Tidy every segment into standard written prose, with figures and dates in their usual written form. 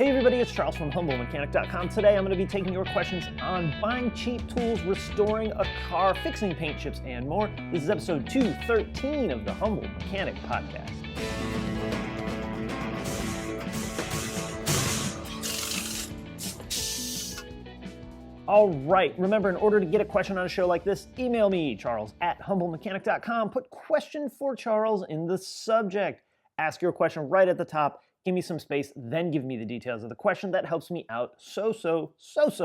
Hey everybody, it's Charles from HumbleMechanic.com. Today I'm going to be taking your questions on buying cheap tools, restoring a car, fixing paint chips, and more. This is episode 213 of the Humble Mechanic Podcast. All right, remember, in order to get a question on a show like this, email me, charles@humblemechanic.com. Put question for Charles in the subject. Ask your question right at the top. Give me some space, then give me the details of the question. That helps me out so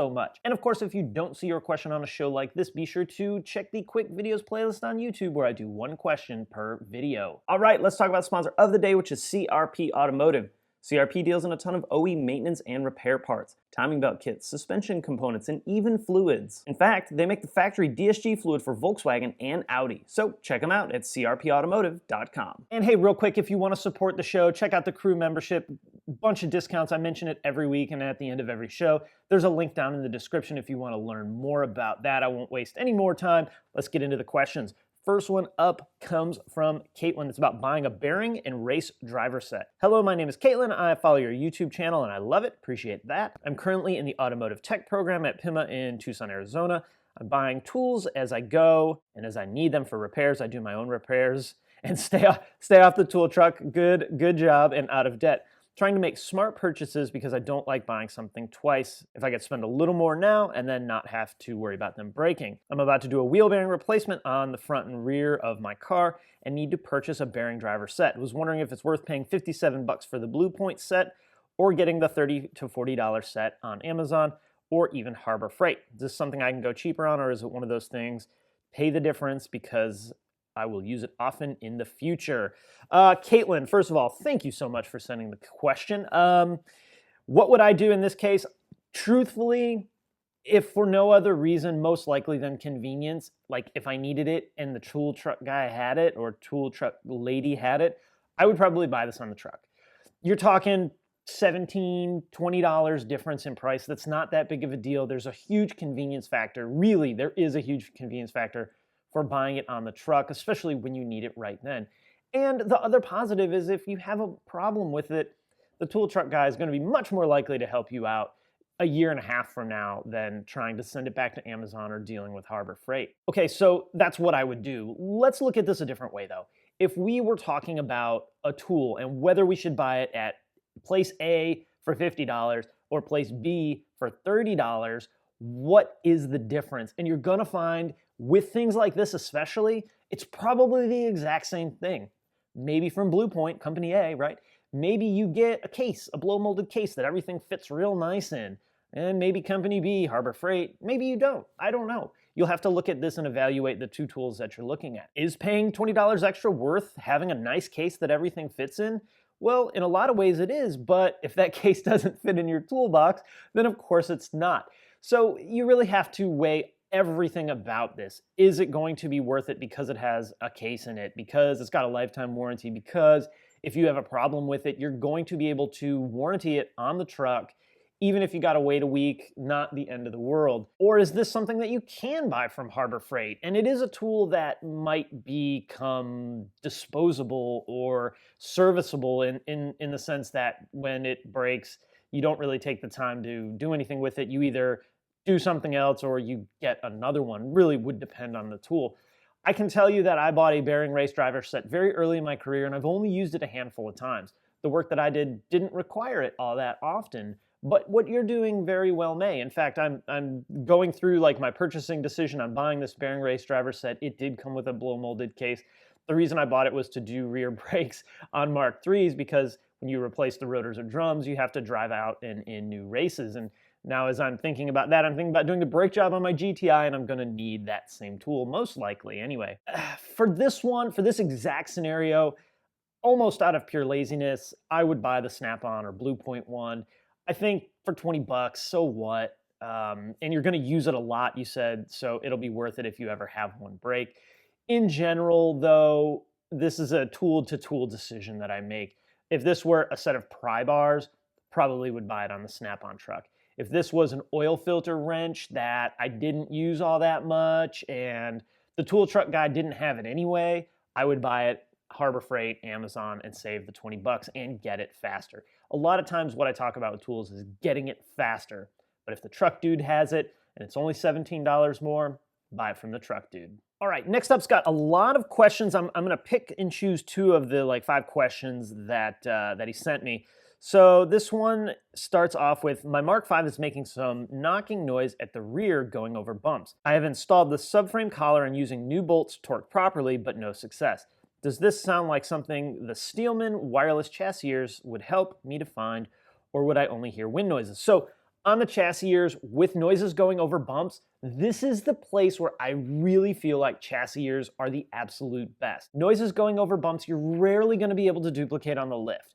much. And of course, if you don't see your question on a show like this, be sure to check the quick videos playlist on YouTube where I do one question per video. All right, let's talk about the sponsor of the day, which is CRP Automotive. CRP deals in a ton of OE maintenance and repair parts, timing belt kits, suspension components, and even fluids. In fact, they make the factory DSG fluid for Volkswagen and Audi. So check them out at crpautomotive.com. And hey, real quick, if you want to support the show, check out the Crew membership. Bunch of discounts. I mention it every week and at the end of every show. There's a link down in the description if you want to learn more about that. I won't waste any more time. Let's get into the questions. First one up comes from Caitlin. It's about buying a bearing and race driver set. Hello, my name is Caitlin. I follow your YouTube channel and I love it. Appreciate that. I'm currently in the automotive tech program at PIMA in Tucson, Arizona. I'm buying tools as I go and as I need them for repairs. I do my own repairs and stay off the tool truck. Good job, and out of debt. Trying to make smart purchases because I don't like buying something twice. If I could spend a little more now and then not have to worry about them breaking. I'm about to do a wheel bearing replacement on the front and rear of my car and need to purchase a bearing driver set. I was wondering if it's worth paying $57 for the Blue Point set or getting the $30 to $40 set on Amazon or even Harbor Freight. Is this something I can go cheaper on, or is it one of those things, pay the difference because I will use it often in the future? Caitlin, first of all, thank you so much for sending the question. What would I do in this case? Truthfully, if for no other reason, most likely than convenience, like if I needed it and the tool truck guy had it or tool truck lady had it, I would probably buy this on the truck. You're talking $17, $20 difference in price. That's not that big of a deal. There's a huge convenience factor. Really, there is a huge convenience factor for buying it on the truck, especially when you need it right then. And the other positive is if you have a problem with it, the tool truck guy is going to be much more likely to help you out a year and a half from now than trying to send it back to Amazon or dealing with Harbor Freight. Okay, so that's what I would do. Let's look at this a different way though. If we were talking about a tool and whether we should buy it at place A for $50 or place B for $30, what is the difference? And you're going to find with things like this especially, it's probably the exact same thing. Maybe from Blue Point, company A, right? Maybe you get a case, a blow molded case that everything fits real nice in. And maybe company B, Harbor Freight, maybe you don't. I don't know. You'll have to look at this and evaluate the two tools that you're looking at. Is paying $20 extra worth having a nice case that everything fits in? Well, in a lot of ways it is, but if that case doesn't fit in your toolbox, then of course it's not. So you really have to weigh everything about this. Is it going to be worth it because it has a case in it, because it's got a lifetime warranty, because if you have a problem with it, you're going to be able to warranty it on the truck, even if you got to wait a week, not the end of the world? Or is this something that you can buy from Harbor Freight? And it is a tool that might become disposable or serviceable in the sense that when it breaks, you don't really take the time to do anything with it. You either do something else or you get another one. Really would depend on the tool. I can tell you that I bought a bearing race driver set very early in my career and I've only used it a handful of times. The work that I did didn't require it all that often, but what you're doing very well may. In fact, I'm going through like my purchasing decision. I'm buying this bearing race driver set. It did come with a blow molded case. The reason I bought it was to do rear brakes on Mark IIIs because when you replace the rotors or drums, you have to drive out in new races. And now as I'm thinking about that, I'm thinking about doing the brake job on my GTI, and I'm going to need that same tool, most likely anyway. For this one, for this exact scenario, almost out of pure laziness, I would buy the Snap-on or Blue Point one. I think for $20, so what? And you're going to use it a lot, you said, so it'll be worth it if you ever have one break. In general, though, this is a tool-to-tool decision that I make. If this were a set of pry bars, probably would buy it on the Snap-on truck. If this was an oil filter wrench that I didn't use all that much and the tool truck guy didn't have it anyway, I would buy it Harbor Freight, Amazon, and save the $20 and get it faster. A lot of times what I talk about with tools is getting it faster. But if the truck dude has it and it's only $17 more, buy it from the truck dude. All right, next up's got a lot of questions. I'm going to pick and choose 2 of the 5 questions that he sent me. So this one starts off with, my Mark V is making some knocking noise at the rear going over bumps. I have installed the subframe collar and using new bolts torqued properly, but no success. Does this sound like something the Steelman wireless chassis ears would help me to find, or would I only hear wind noises? So on the chassis ears with noises going over bumps, this is the place where I really feel like chassis ears are the absolute best. Noises going over bumps, you're rarely going to be able to duplicate on the lift.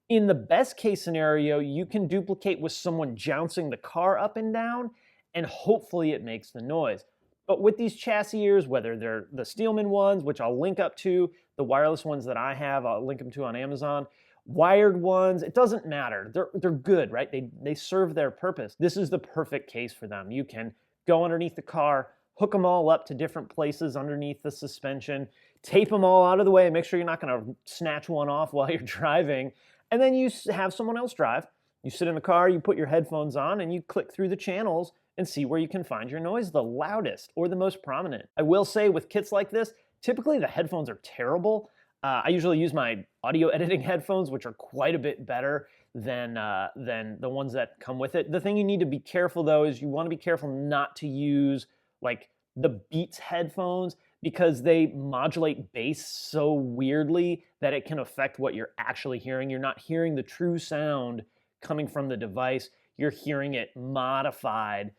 In the best case scenario, you can duplicate with someone jouncing the car up and down, and hopefully it makes the noise. But with these chassis ears, whether they're the Steelman ones, which I'll link up to, the wireless ones that I have, I'll link them to on Amazon, wired ones, it doesn't matter. They're good, right? They serve their purpose. This is the perfect case for them. You can go underneath the car, hook them all up to different places underneath the suspension, tape them all out of the way, make sure you're not going to snatch one off while you're driving, and then you have someone else drive. You sit in the car, you put your headphones on, and you click through the channels and see where you can find your noise the loudest or the most prominent. I will say with kits like this, typically the headphones are terrible. I usually use my audio editing headphones, which are quite a bit better than the ones that come with it. The thing you need to be careful though is you want to be careful not to use like the Beats headphones, because they modulate bass so weirdly that it can affect what you're actually hearing. You're not hearing the true sound coming from the device. You're hearing it modified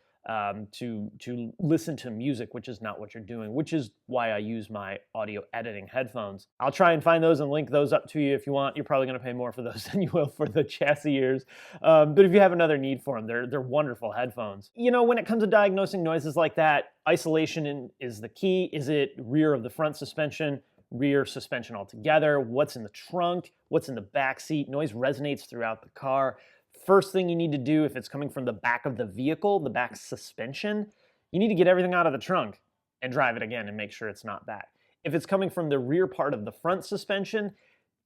to listen to music, which is not what you're doing, which is why I use my audio editing headphones. I'll try and find those and link those up to you if you want. You're probably going to pay more for those than you will for the chassis ears. But if you have another need for them, they're wonderful headphones. You know, when it comes to diagnosing noises like that, isolation is the key. Is it rear of the front suspension? Rear suspension altogether? What's in the trunk? What's in the back seat? Noise resonates throughout the car. First thing you need to do if it's coming from the back of the vehicle, the back suspension, you need to get everything out of the trunk and drive it again and make sure it's not that. If it's coming from the rear part of the front suspension,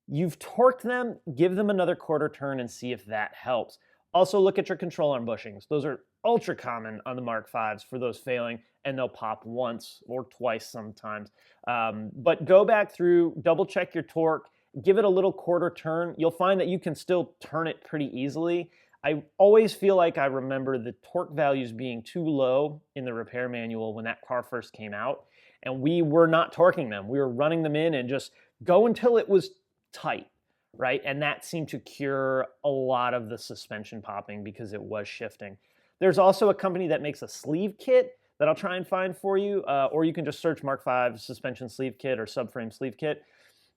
you've torqued them, give them another quarter turn and see if that helps. Also look at your control arm bushings. Those are ultra common on the Mark Vs for those failing, and they'll pop once or twice sometimes. But go back through, double check your torque, give it a little quarter turn. You'll find that you can still turn it pretty easily. I always feel like I remember the torque values being too low in the repair manual when that car first came out, and we were not torquing them. We were running them in and just go until it was tight, right? And that seemed to cure a lot of the suspension popping because it was shifting. There's also a company that makes a sleeve kit that I'll try and find for you, or you can just search Mark V suspension sleeve kit or subframe sleeve kit.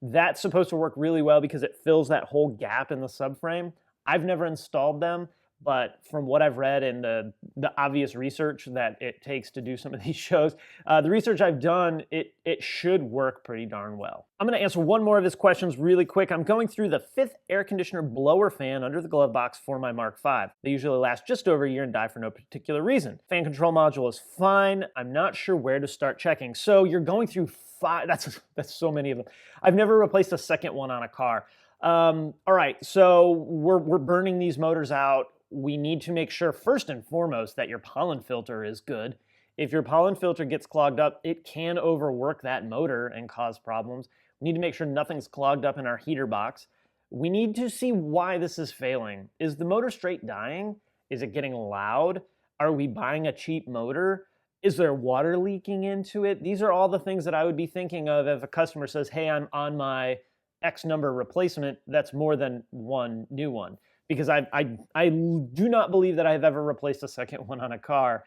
That's supposed to work really well because it fills that whole gap in the subframe. I've never installed them, but from what I've read and the obvious research that it takes to do some of these shows, the research I've done, it should work pretty darn well. I'm going to answer one more of his questions really quick. I'm going through the 5th air conditioner blower fan under the glove box for my Mark V. They usually last just over a year and die for no particular reason. Fan control module is fine. I'm not sure where to start checking. So you're going through 5, that's so many of them. I've never replaced a second one on a car. All right, so we're burning these motors out. We need to make sure first and foremost that your pollen filter is good. If your pollen filter gets clogged up, it can overwork that motor and cause problems. We need to make sure nothing's clogged up in our heater box. We need to see why this is failing. Is the motor straight dying? Is it getting loud? Are we buying a cheap motor? Is there water leaking into it? These are all the things that I would be thinking of if a customer says, hey, I'm on my X number replacement. That's more than one new one. Because I do not believe that I've ever replaced a second one on a car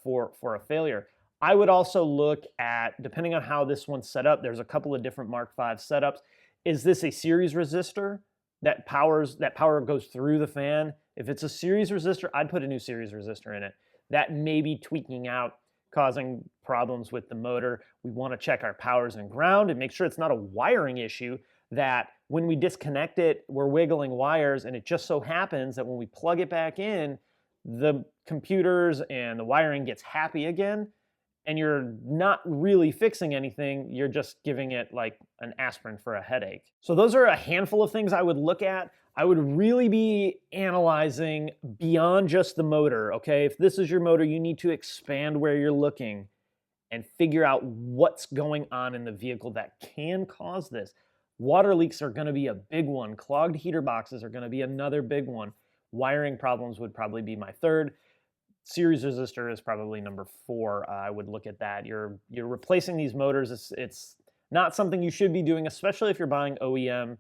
for a failure. I would also look at, depending on how this one's set up, there's a couple of different Mark V setups. Is this a series resistor that power goes through the fan? If it's a series resistor, I'd put a new series resistor in it. That may be tweaking out, causing problems with the motor. We want to check our powers and ground and make sure it's not a wiring issue, that when we disconnect it, we're wiggling wires, and it just so happens that when we plug it back in, the computers and the wiring gets happy again, and you're not really fixing anything, you're just giving it like an aspirin for a headache. So those are a handful of things I would look at. I would really be analyzing beyond just the motor, okay? If this is your motor, you need to expand where you're looking and figure out what's going on in the vehicle that can cause this. Water leaks are gonna be a big one. Clogged heater boxes are gonna be another big one. Wiring problems would probably be my third. Series resistor is probably number 4. I would look at that. You're replacing these motors. It's not something you should be doing, especially if you're buying OEM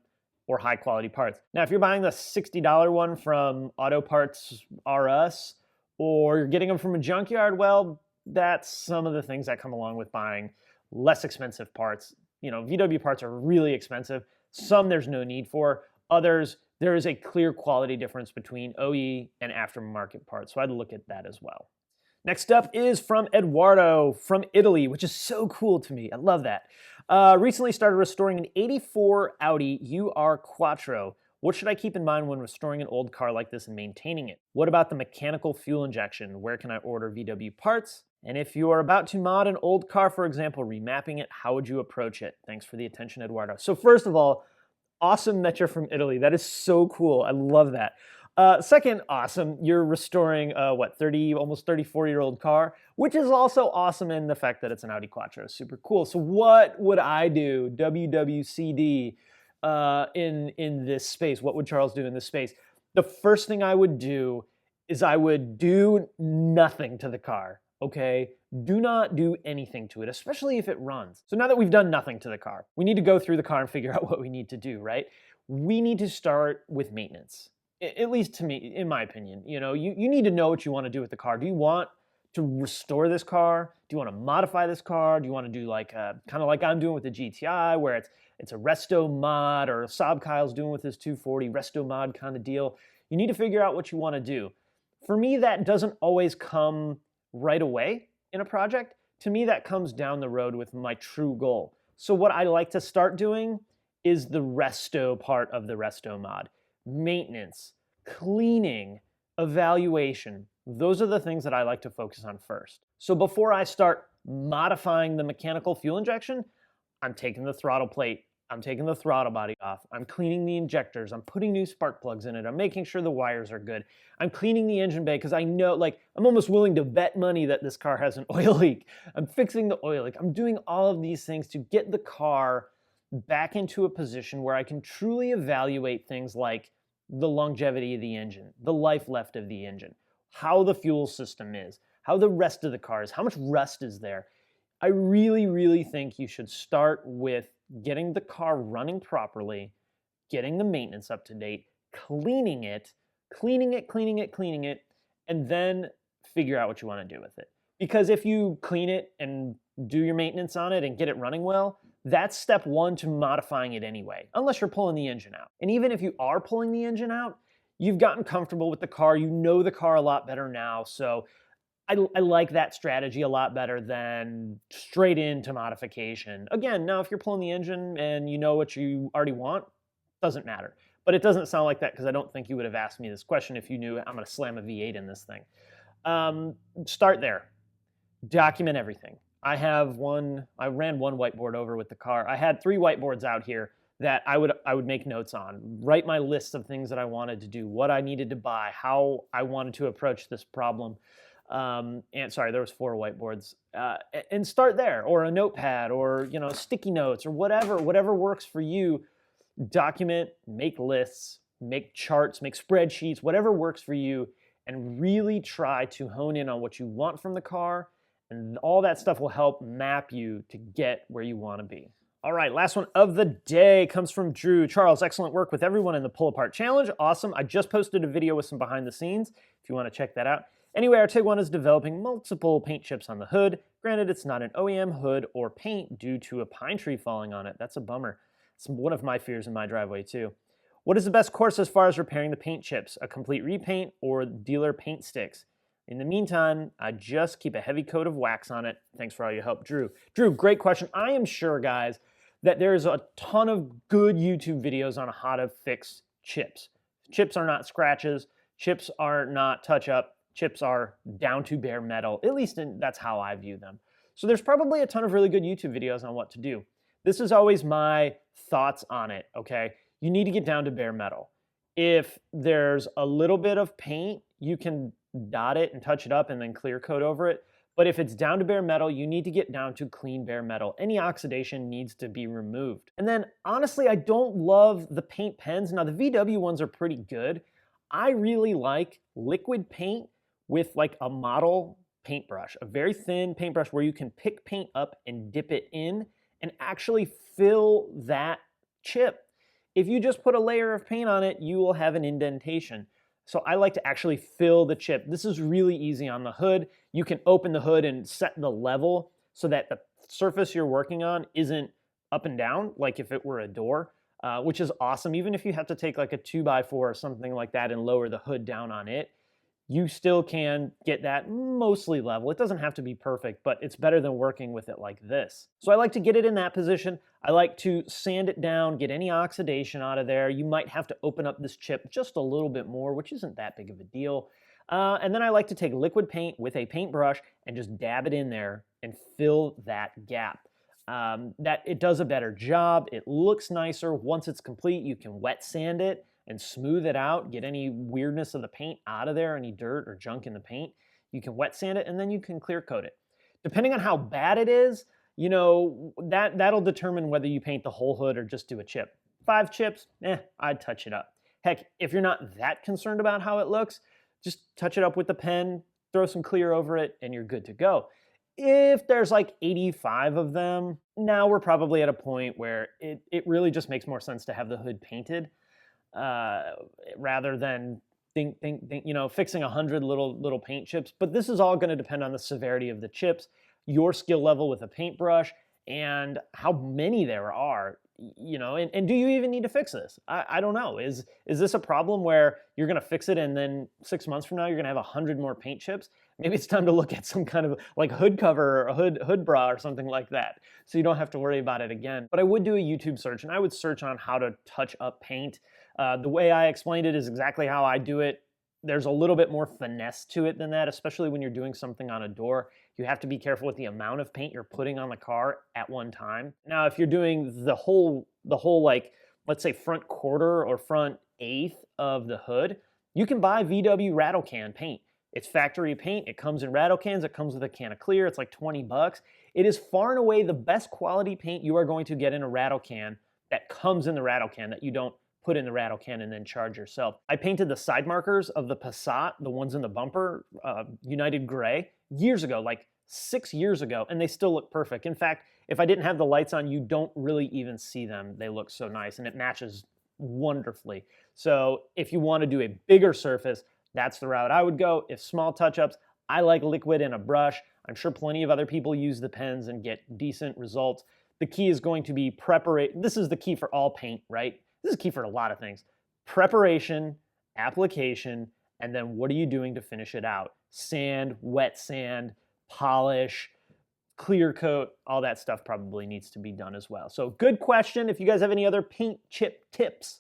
or high quality parts. Now, if you're buying the $60 one from Auto Parts R Us, or you're getting them from a junkyard, well, that's some of the things that come along with buying less expensive parts. You know, VW parts are really expensive. Some there's no need for. Others, there is a clear quality difference between OE and aftermarket parts. So I'd look at that as well. Next up is from Eduardo from Italy, which is so cool to me. I love that. Recently started restoring an 84 Audi UR Quattro. What should I keep in mind when restoring an old car like this and maintaining it? What about the mechanical fuel injection? Where can I order VW parts? And if you are about to mod an old car, for example, remapping it, how would you approach it? Thanks for the attention, Eduardo. So first of all, awesome that you're from Italy. That is so cool. I love that. Second, awesome, you're restoring almost 34-year-old car, which is also awesome in the fact that it's an Audi Quattro. Super cool. So what would I do, WWCD, in this space? What would Charles do in this space? The first thing I would do is I would do nothing to the car, okay? Do not do anything to it, especially if it runs. So now that we've done nothing to the car, we need to go through the car and figure out what we need to do, right? We need to start with maintenance. At least to me, in my opinion. You know, you need to know what you want to do with the car. Do you want to restore this car? Do you want to modify this car? Do you want to do like kind of like I'm doing with the GTI, where it's a resto mod, or Saab Kyle's doing with his 240 resto mod kind of deal? You need to figure out what you want to do. For me, that doesn't always come right away in a project. To me, that comes down the road with my true goal. So what I like to start doing is the resto part of the resto mod. Maintenance, cleaning, evaluation. Those are the things that I like to focus on first. So before I start modifying the mechanical fuel injection, I'm taking the throttle plate, I'm taking the throttle body off, I'm cleaning the injectors, I'm putting new spark plugs in it, I'm making sure the wires are good, I'm cleaning the engine bay because I know, like, I'm almost willing to bet money that this car has an oil leak. I'm fixing the oil leak. I'm doing all of these things to get the car back into a position where I can truly evaluate things like the longevity of the engine, the life left of the engine, how the fuel system is, how the rest of the car is, how much rust is there. I really, really think you should start with getting the car running properly, getting the maintenance up to date, cleaning it, and then figure out what you want to do with it. Because if you clean it and do your maintenance on it and get it running well, that's step 1 to modifying it anyway, unless you're pulling the engine out. And even if you are pulling the engine out, you've gotten comfortable with the car, you know the car a lot better now, so I like that strategy a lot better than straight into modification. Again, now if you're pulling the engine and you know what you already want, doesn't matter. But it doesn't sound like that because I don't think you would have asked me this question if you knew I'm gonna slam a V8 in this thing. Start there, document everything. I ran one whiteboard over with the car. I had 3 whiteboards out here that I would make notes on, write my list of things that I wanted to do, what I needed to buy, how I wanted to approach this problem. And sorry, there was 4 whiteboards. And start there, or a notepad, or sticky notes, or whatever works for you. Document, make lists, make charts, make spreadsheets, whatever works for you, and really try to hone in on what you want from the car. And all that stuff will help map you to get where you want to be. All right, last one of the day comes from Drew. Charles, excellent work with everyone in the Pull Apart Challenge. Awesome. I just posted a video with some behind the scenes if you want to check that out. Anyway, our Tiguan is developing multiple paint chips on the hood. Granted, it's not an OEM hood or paint due to a pine tree falling on it. That's a bummer. It's one of my fears in my driveway too. What is the best course as far as repairing the paint chips? A complete repaint or dealer paint sticks? In the meantime, I just keep a heavy coat of wax on it. Thanks for all your help, Drew. Drew, great question. I am sure, guys, that there's a ton of good YouTube videos on how to fix chips. Chips are not scratches. Chips are not touch-up. Chips are down to bare metal. At least that's how I view them. So there's probably a ton of really good YouTube videos on what to do. This is always my thoughts on it, okay? You need to get down to bare metal. If there's a little bit of paint, you can dot it and touch it up and then clear coat over it. But if it's down to bare metal, you need to get down to clean bare metal. Any oxidation needs to be removed. And then honestly, I don't love the paint pens. Now the VW ones are pretty good. I really like liquid paint with like a model paintbrush, a very thin paintbrush where you can pick paint up and dip it in and actually fill that chip. If you just put a layer of paint on it, you will have an indentation. So I like to actually fill the chip. This is really easy on the hood. You can open the hood and set the level so that the surface you're working on isn't up and down like if it were a door, which is awesome. Even if you have to take like a 2x4 or something like that and lower the hood down on it, you still can get that mostly level. It doesn't have to be perfect, but it's better than working with it like this. So I like to get it in that position. I like to sand it down, get any oxidation out of there. You might have to open up this chip just a little bit more, which isn't that big of a deal. And then I like to take liquid paint with a paintbrush and just dab it in there and fill that gap. That it does a better job. It looks nicer. Once it's complete, you can wet sand it and smooth it out, get any weirdness of the paint out of there, any dirt or junk in the paint. You can wet sand it and then you can clear coat it. Depending on how bad it is, you know, that'll determine whether you paint the whole hood or just do a chip. 5 chips, I'd touch it up. Heck, if you're not that concerned about how it looks, just touch it up with the pen, throw some clear over it, and you're good to go. If there's like 85 of them, now we're probably at a point where it really just makes more sense to have the hood painted rather than fixing 100 little paint chips. But this is all going to depend on the severity of the chips, your skill level with a paintbrush, and how many there are. And do you even need to fix this? I don't know. Is this a problem where you're going to fix it and then 6 months from now you're going to have 100 more paint chips? Maybe it's time to look at some kind of like hood cover or a hood bra or something like that, so you don't have to worry about it again. But I would do a YouTube search, and I would search on how to touch up paint. The way I explained it is exactly how I do it. There's a little bit more finesse to it than that, especially when you're doing something on a door. You have to be careful with the amount of paint you're putting on the car at one time. Now, if you're doing the whole like, let's say front quarter or front eighth of the hood, you can buy VW rattle can paint. It's factory paint. It comes in rattle cans. It comes with a can of clear. It's like 20 bucks. It is far and away the best quality paint you are going to get in a rattle can that comes in the rattle can that you don't put in the rattle can and then charge yourself. I painted the side markers of the Passat, the ones in the bumper, United Gray, years ago, like 6 years ago, and they still look perfect. In fact, if I didn't have the lights on, you don't really even see them. They look so nice, and it matches wonderfully. So if you want to do a bigger surface, that's the route I would go. If small touch-ups, I like liquid and a brush. I'm sure plenty of other people use the pens and get decent results. The key is going to be preparation. This is the key for all paint, right? This is key for a lot of things. Preparation, application, and then what are you doing to finish it out? Sand, wet sand, polish, clear coat, all that stuff probably needs to be done as well. So good question. If you guys have any other paint chip tips,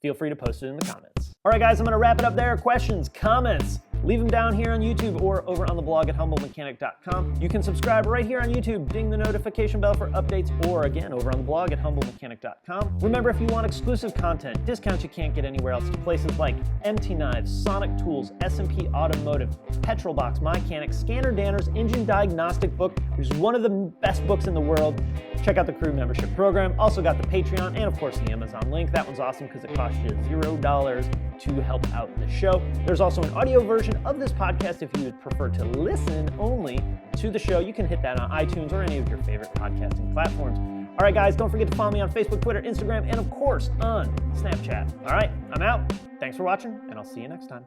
feel free to post it in the comments. All right, guys, I'm gonna wrap it up there. Questions, comments, leave them down here on YouTube or over on the blog at humblemechanic.com. You can subscribe right here on YouTube, ding the notification bell for updates, or again, over on the blog at humblemechanic.com. Remember, if you want exclusive content, discounts you can't get anywhere else, to places like MT Knives, Sonic Tools, S&P Automotive, Petrol Box, Mycanic, Scanner Danner's Engine Diagnostic Book, which is one of the best books in the world. Check out the Crew Membership Program. Also got the Patreon and, of course, the Amazon link. That one's awesome because it costs you $0 to help out the show. There's also an audio version of this podcast if you would prefer to listen only to the show. You can hit that on iTunes or any of your favorite podcasting platforms. All right, guys, don't forget to follow me on Facebook, Twitter, Instagram, and, of course, on Snapchat. All right, I'm out. Thanks for watching, and I'll see you next time.